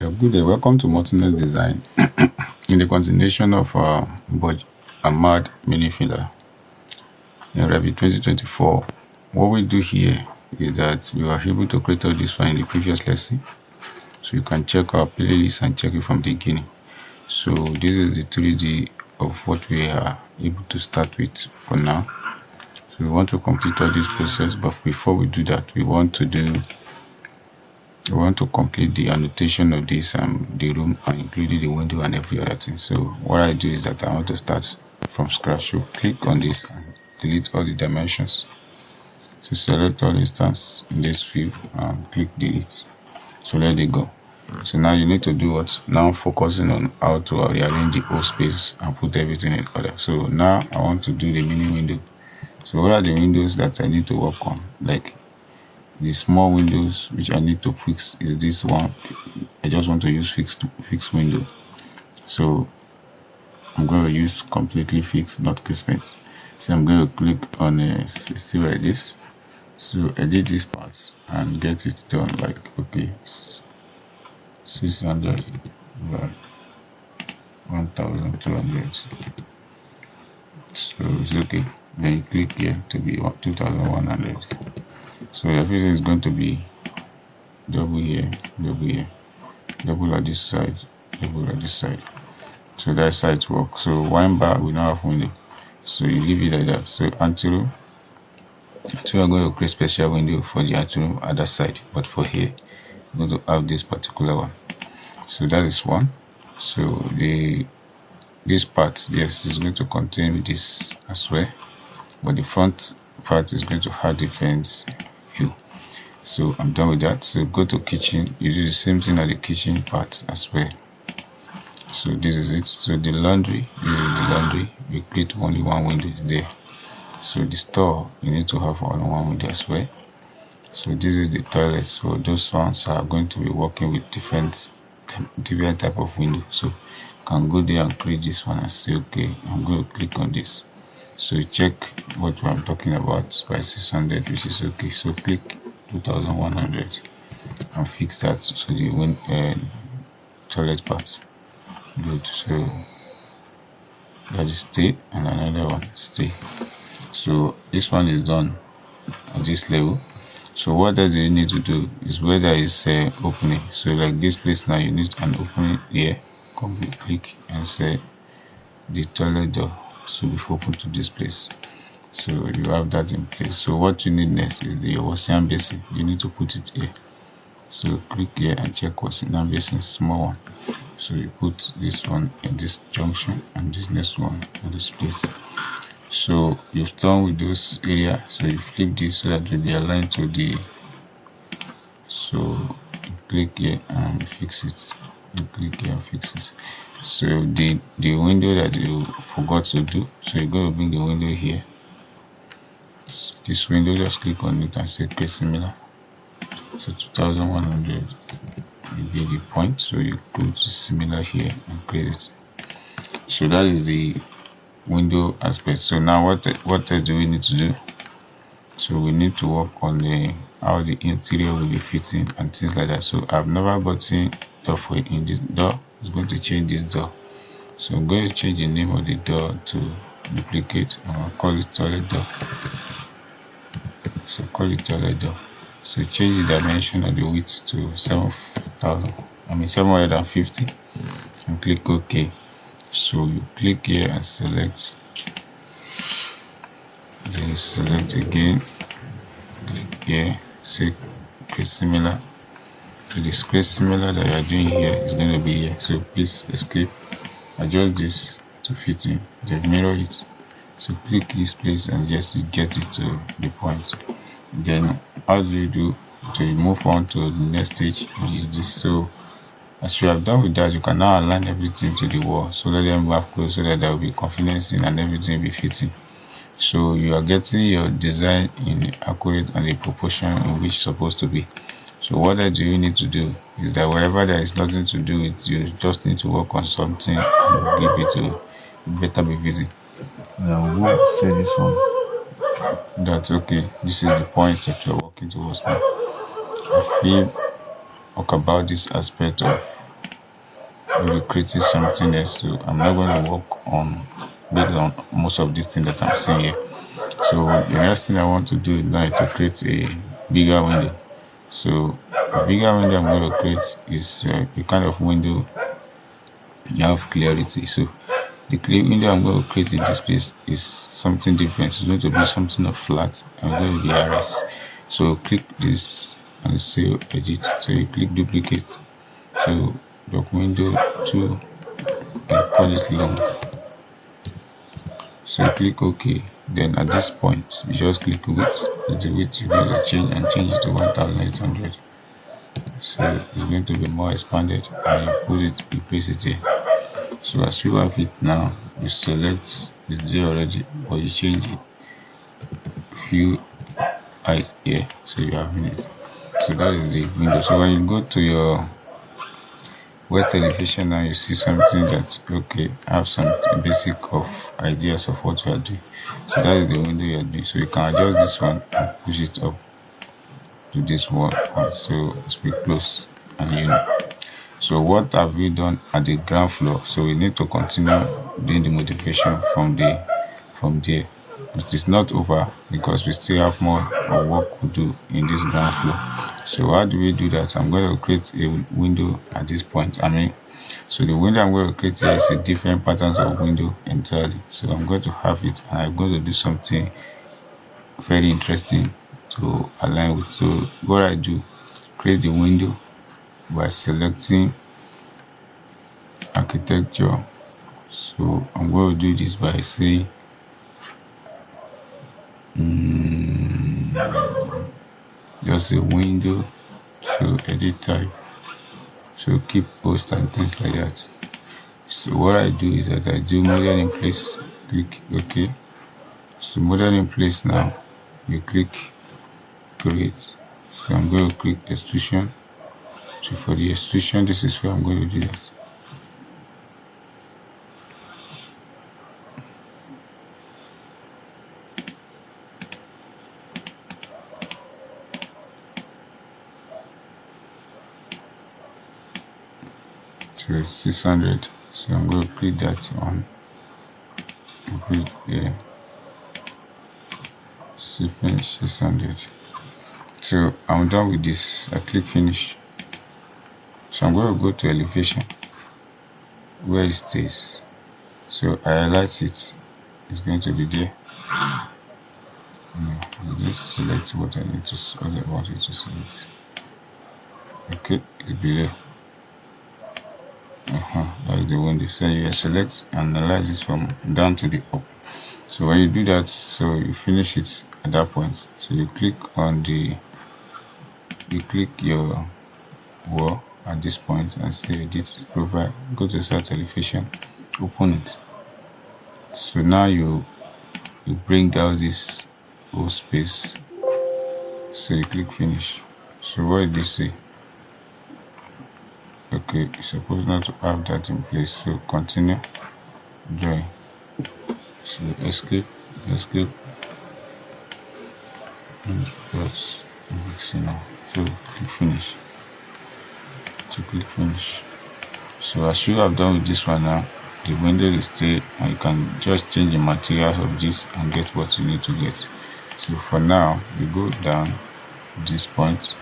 Good day, welcome to Multinet Design. In the continuation of Hamad mini filler in Revit 2024, what we do here is that we were able to create all this one in the previous lesson, so you can check our playlist and check it from the beginning. So this is the 3D of what we are able to start with for now. So we want to complete all this process, but before we do that, we want to complete the annotation of this the room, and including the window and every other thing. So what I do is that I want to start from scratch. So click on this and delete all the dimensions. So select all instance in this view and click delete. So let it go. So now you need to do what? Now focusing on how to rearrange the whole space and put everything in order. So now I want to do the mini window. So what are the windows that I need to work on? Like the small windows which I need to fix is this one. I just want to use fixed window. So I'm going to use completely fixed, not placement. So I'm going to click on see like this. So edit this part and get it done. Like okay, 600 by 1200. So it's okay. Then you click here to be 2100. So everything is going to be double here, double at this side, double at this side. So that side works. So one bar we now have window. So you leave it like that. So anti-row. So I'm going to create special window for the anti-row other side, but for here, I'm going to have this particular one. So that is one. So this part, yes, is going to contain this as well, but the front part is going to have different view. So I'm done with that. So go to kitchen. You do the same thing at the kitchen part as well. So this is it. So the laundry, this is the laundry. We create only one window is there. So the store, you need to have only one window as well. So this is the toilet. So those ones are going to be working with different type of window. So you can go there and create this one and say okay, I'm going to click on this. So you check what I'm talking about by 600, which is okay. So click 2100 and fix that. So the toilet part. Good. So that is stay and another one stay. So this one is done at this level. So what else do you need to do is where there is opening. So like this place now, you need an opening here. Click and say the toilet door. So before open to this place, so you have that in place. So what you need next is the washing basin. You need to put it here. So click here and check washing basin, small one. So you put this one in this junction and this next one in this place. So you've done with those area. So you flip this so that will be aligned to the. So you click here and fix it. You click here and fix it. So the window that you forgot to do, so you're going to bring the window here. So this window, just click on it and say create similar. So 2100 will be the point. So you put similar here and create it. So that is the window aspect. So now what else do we need to do? So we need to work on how the interior will be fitting and things like that. So I've never gotten door for it. In this door is going to change this door. So I'm going to change the name of the door to duplicate and I'll call it toilet door. So call it toilet door. So change the dimension of the width to 750 and click OK. So you click here and select, then you select again, click here, say create similar. So this create similar that you are doing here is going to be here. So please escape, adjust this to fit in, then mirror it. So click this place and just get it to the point. Then how do you do to move on to the next stage, which is this? So as you have done with that, you can now align everything to the wall. So let them move close so that there will be confidence in and everything will be fitting. So you are getting your design in accurate and the proportion in which it's supposed to be. So what do you need to do is that wherever there is nothing to do with, you just need to work on something and give it to better be visible. Now we'll say this one. That's okay. This is the points that you're working towards now. I feel talk about this aspect of we'll be creating something else. So I'm not going to work on based on most of these things that I'm seeing here. So the next thing I want to do now is to create a bigger window. So the bigger window I'm going to create is a kind of window you have clarity. So the window I'm going to create in this place is something different. It's going to be something of flat. I'm going to be RS. So click this and say edit. So you click duplicate. So dock window 2 and call it long. So you click OK. Then at this point you just click width. It's the width you're going to change and change it to 1800. So it's going to be more expanded and you place it here. So as you have it now, you select it's there already, but you change it few height here, so you have it. So that is the window. So when you go to your west elevation now, you see something that's okay. I have some basic of ideas of what you are doing. So that is the window you are doing. So you can adjust this one and push it up to this one. So it's pretty close and you know. So what have we done at the ground floor? So we need to continue doing the modification from there. It is not over because we still have more work to do in this ground floor. So how do we do that? I'm going to create a window at this point. So the window I'm going to create here is a different patterns of window entirely. So I'm going to have it and I'm going to do something very interesting to align with. So what I do, create the window by selecting architecture. So I'm going to do this by saying just a window, so edit type, so keep post and things like that. So what I do is that I do model in place, click OK. So model in place now, you click create. So I'm going to click extrusion. So for the extrusion, this is where I'm going to do that. So 600. So I'm going to click that on. Yeah. So finish 600. So I'm done with this. I click finish. So I'm going to go to elevation where it stays. So I highlight it. It's going to be there. Just select what I need to want it to select. Okay, it's below. That's the window. So you select and analyze this from down to the up. So when you do that, so you finish it at that point. So you click on your wall at this point and say edit profile, go to start elevation, open it. So now you bring down this whole space. So you click finish. So what did this say? Okay, you're supposed not to have that in place. So continue drawing. So escape. And that's now. So click finish. So as you have done with this one now, the window is still, and you can just change the materials of this and get what you need to get. So for now, you go down this point.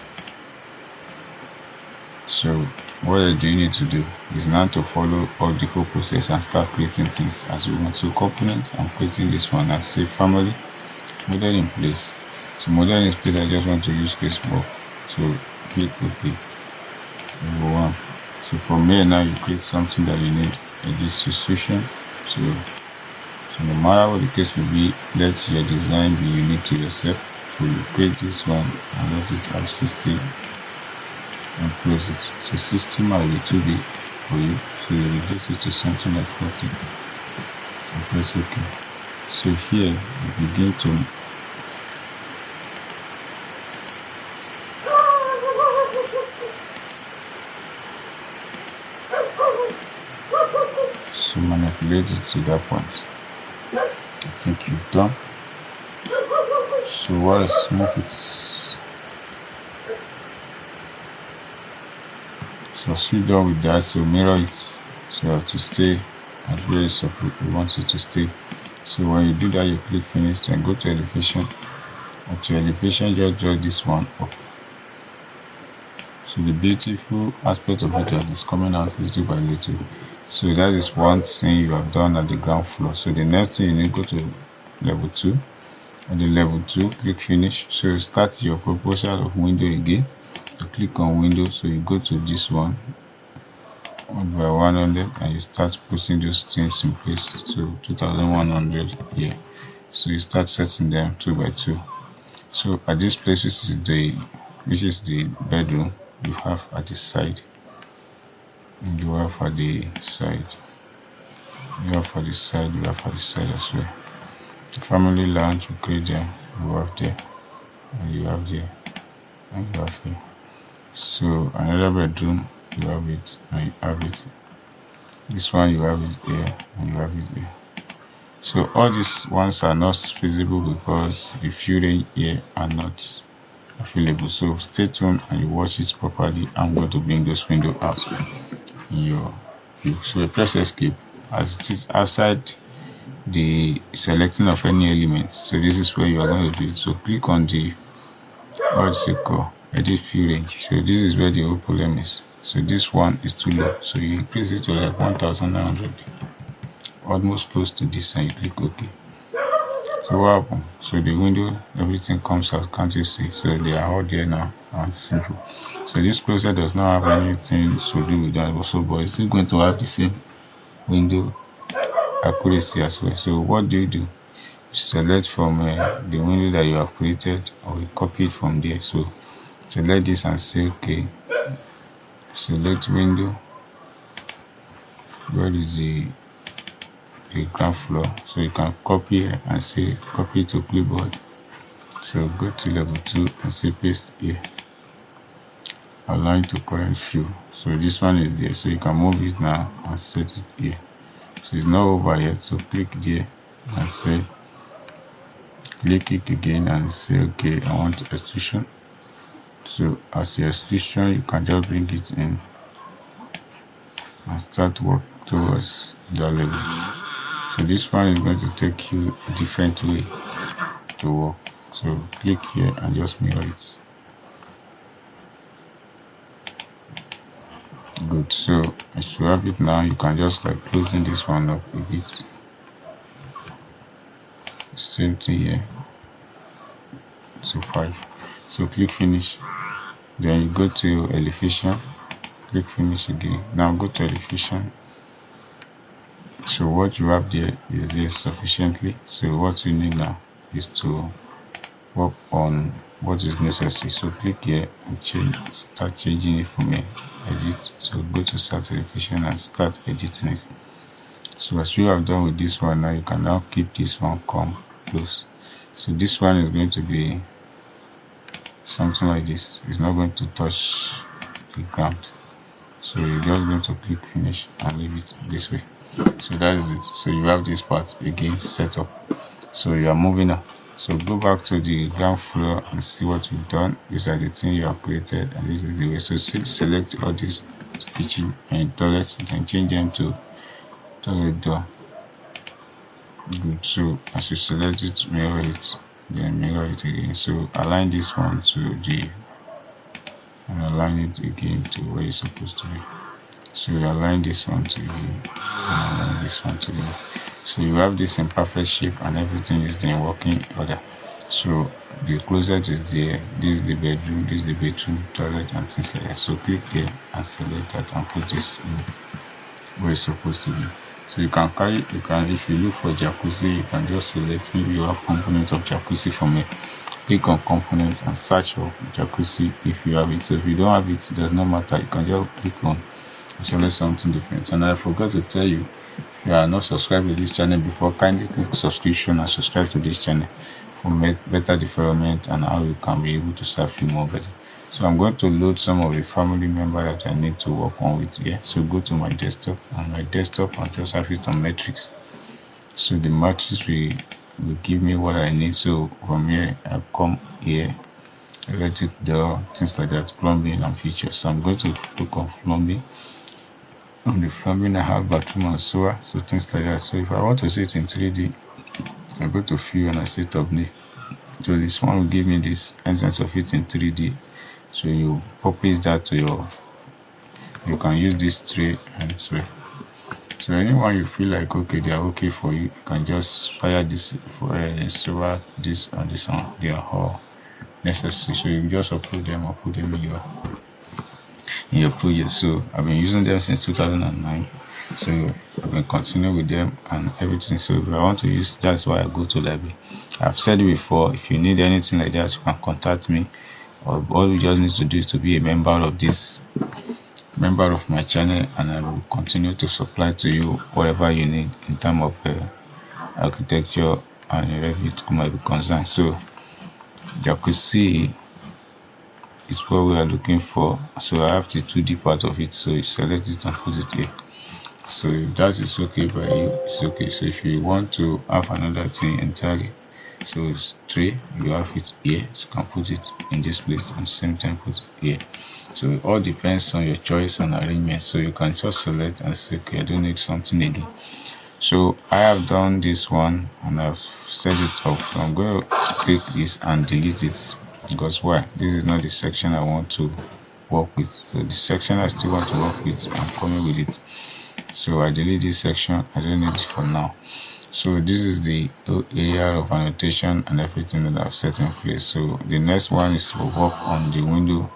So what you need to do is now to follow all the whole process and start creating things as you want. So components, I'm creating this one as say family, model in place. So model in place, I just want to use case more. So click OK. Number 1. So from here now you create something that you need, a distribution. So no matter what the case may be, let your design be unique to yourself. So you create this one and let it have 60 and close it. So 60 might be too big for you, so you reduce it to something like 40 and press OK. So here you begin to manipulate it to that point. I think you've done. So what is move it? So still done with that. So mirror it So to stay at where we want it to stay. So when you do that, you click finish, then go to elevation. At your elevation, just draw this one up. So the beautiful aspect of it is coming out little by little. So that is one thing you have done at the ground floor. So the next thing you need to go to level 2. At the level 2, click finish. So you start your proposal of window again. You click on window, so you go to this one 1/100 and you start putting those things in place. So 2100 here. So you start setting them 2x2. So at this place, which is the bedroom, you have at the side. You have for the side. You have for the side. You have for the side as well. The family lounge, you create them. You have there, and you have there, and you have here. So another bedroom, you have it, and you have it. This one, you have it here, and you have it here. So all these ones are not visible because the fielding here are not available. So stay tuned and you watch it properly. I'm going to bring this window out in your view. So you press escape as it is outside the selecting of any elements. So this is where you are going to do it. So click on the what's it called, edit fill range. So this is where the whole problem is. So this one is too low, so you increase it to like 1900, almost close to this, and you click OK. So what happened? So the window, everything comes out, can't you see? So they are all there now and simple. So this process does not have anything to do with that also, but it's still going to have the same window accuracy as well. So what do? You select from the window that you have created, or you copy it from there. So select this and say OK. Select window. Where is the ground floor? So you can copy here and say copy to clipboard. So go to level 2 and say paste here. Align to current view. So this one is there, so you can move it now and set it here. So it's not over yet, so click there and say click it again and say okay, I want extrusion. So as your extrusion, you can just bring it in and start work towards that level. So this one is going to take you a different way to work. So click here and just mirror it. Good. So as you have it now, you can just like closing this one up a bit. Same thing here. So 5. So click finish. Then you go to elevation. Click finish again. Now go to elevation. So what you have there is there sufficiently. So what you need now is to work on what is necessary. So click here and change, start changing it from here. Edit. So go to start elevation and start editing it. So as you have done with this one, now you can now keep this one come close. So this one is going to be something like this. It's not going to touch the ground. So you're just going to click finish and leave it this way. So that is it. So you have this part again set up. So you are moving on. So go back to the ground floor and see what you've done. These are the things you have created, and this is the way. So select all these kitchen and toilets and change them to toilet door. Good. So as you select it, mirror it, then mirror it again. So align this one to the, and align it again to where it's supposed to be. So you align this one to the, and align this one to the. So you have this in perfect shape and everything is in working order. So the closet is there. This is the bedroom. This is the bedroom, toilet, and things like that. So click there and select that and put this in where it's supposed to be. So you can carry, if you look for jacuzzi, you can just select, maybe you have components of jacuzzi from here. Click on components and search for jacuzzi if you have it. So if you don't have it, it does not matter. You can just click on and select something different. And I forgot to tell you, if you are not subscribed to this channel before, kindly click subscription and subscribe to this channel for better development and how you can be able to serve you more better. So I'm going to load some of the family member that I need to work on with here. So go to my desktop, and my desktop I'll just have it on matrix. So the matrix will give me what I need. So from here I come here, electric door, things like that, plumbing and features. So I'm going to click on plumbing. On the plumbing, I have bathroom and sewer, so things like that. So if I want to see it in 3D, I go to view and I say thumbnail. So this one will give me this essence of it in 3D. So you copy that to your, you can use this tray and so. So anyone you feel like okay, they are okay for you, you can just fire this for sewer, this and this one. They are all necessary. So you just upload them or put them in your project. So I've been using them since 2009. So I will continue with them and everything. So if I want to use, that's why I go to library. I've said it before, if you need anything like that, you can contact me. Or all you just need to do is to be a member of my channel, and I will continue to supply to you whatever you need in terms of architecture and Revit might be concerned. So you could see it's what we are looking for. So I have the 2D part of it, so you select it and put it here. So if that is okay by you, it's okay. So if you want to have another thing entirely, so it's 3, you have it here, so you can put it in this place and same time put it here. So it all depends on your choice and arrangement. So you can just select and say, okay, I don't need something again. So I have done this one and I've set it up. So I'm going to click this and delete it, because why? This is not the section I want to work with. So the section I still want to work with, I'm coming with it. So I delete this section, I don't need it for now. So this is the area of annotation and everything that I've set in place. So the next one is to work on the window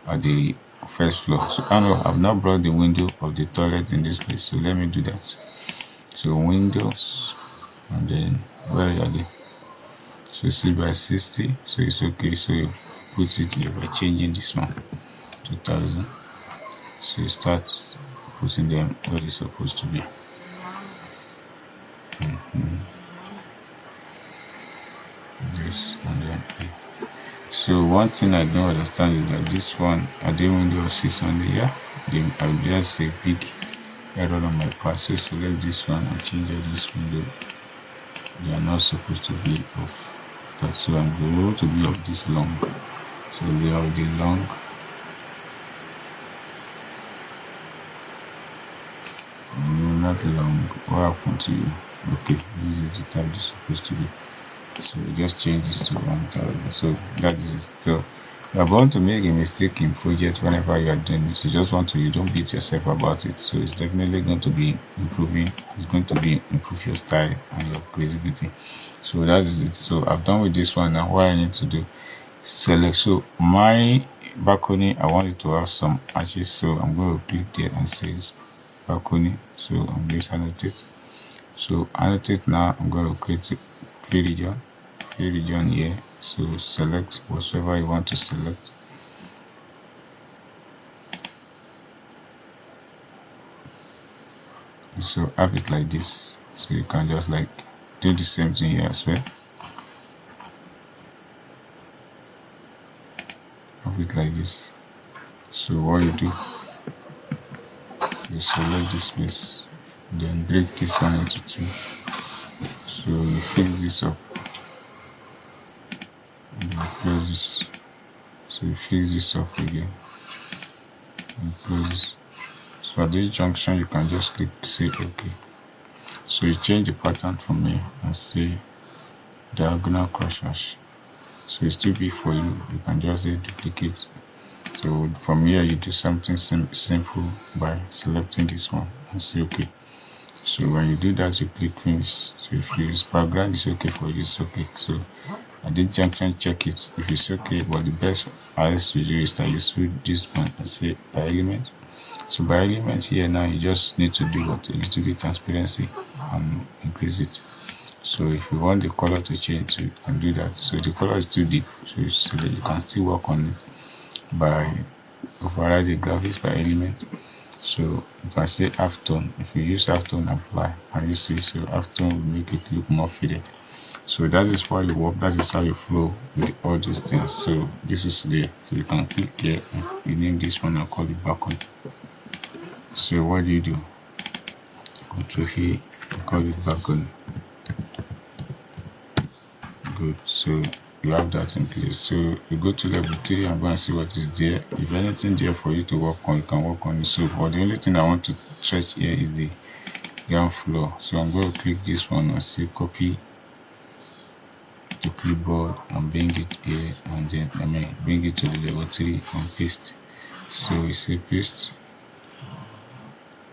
at the first floor. So I know I've not brought the window of the toilet in this place, so let me do that. So windows, and then where are they? So 6x60, so it's okay. So you put it here by changing this one to 1000. So you start putting them where they're supposed to be. This and then so one thing I don't understand is that this one, I did window of 600 here. Then I will just say big error on my part. So select this one and change this window. They are not supposed to be of that, so I'm going to be of this long. So we have the long. No, not long. What happened to you? Okay, this is the type it's supposed to be. So we just change this to 1000. So that is it. So you are bound to make a mistake in project whenever you are doing this. You just want to, you don't beat yourself about it. So it's definitely going to be improving. It's going to be improve your style and your creativity. So that is it. So I've done with this one. Now what I need to do is select. So my balcony, I want it to have some arches. So I'm going to click there and say balcony. So I'm going to annotate. So annotate now. I'm going to create a free region here. So select whatever you want to select. So have it like this. So you can just like do the same thing here as well. Have it like this. So what you do, you select this place, then break this one into 2. So you fix this up. Close this. So you fix this up again and close this. So at this junction you can just click say okay. So you change the pattern from here and say diagonal crosses. So it's too big for you, you can just duplicate. So from here you do something simple by selecting this one and say okay. So when you do that, you click finish. So if you use background, it's okay for you, it's okay. So at this junction, check it if it's okay. But the best else you do is that you switch this one and say by element. So by element here now, you just need to do what, a little bit transparency and increase it. So if you want the color to change, you can do that. So the color is too deep, so that you can still work on it by override the graphics by element. So if I say halftone, if you use halftone apply, and you see, so halftone will make it look more faded. So that is why you work, that is how you flow with all these things. So this is there, so you can click here and you name this one and call it balcony. So what do? Control here and call it balcony. Good. So you have that in place. So you go to level 3 and go and see what is there. If anything there for you to work on, you can work on it. So but the only thing I want to stretch here is the ground floor. So I'm going to click this one and say copy to clipboard and bring it here, and then bring it to the level 3 and paste. So we say paste.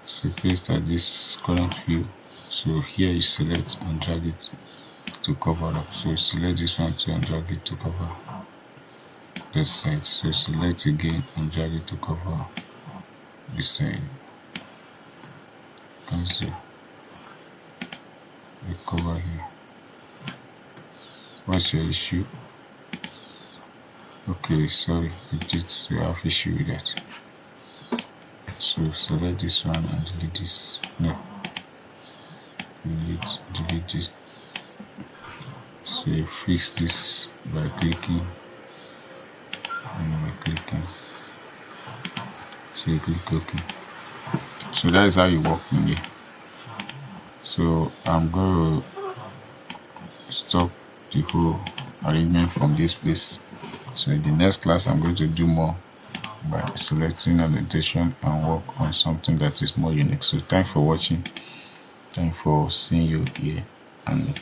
So paste at this current view. So here you select and drag it to cover up. So select this one too and drag it to cover this side. So select again and drag it to cover this side. You can see the cover here. What's your issue? Okay, sorry, we have issue with that. So select this one and delete this. No, delete this. So you fix this by clicking and clicking. So you click OK. So that is how you work in here. So I'm going to stop the whole arrangement from this place. So in the next class I'm going to do more by selecting annotation and work on something that is more unique. So thanks for watching. Thanks for seeing you here and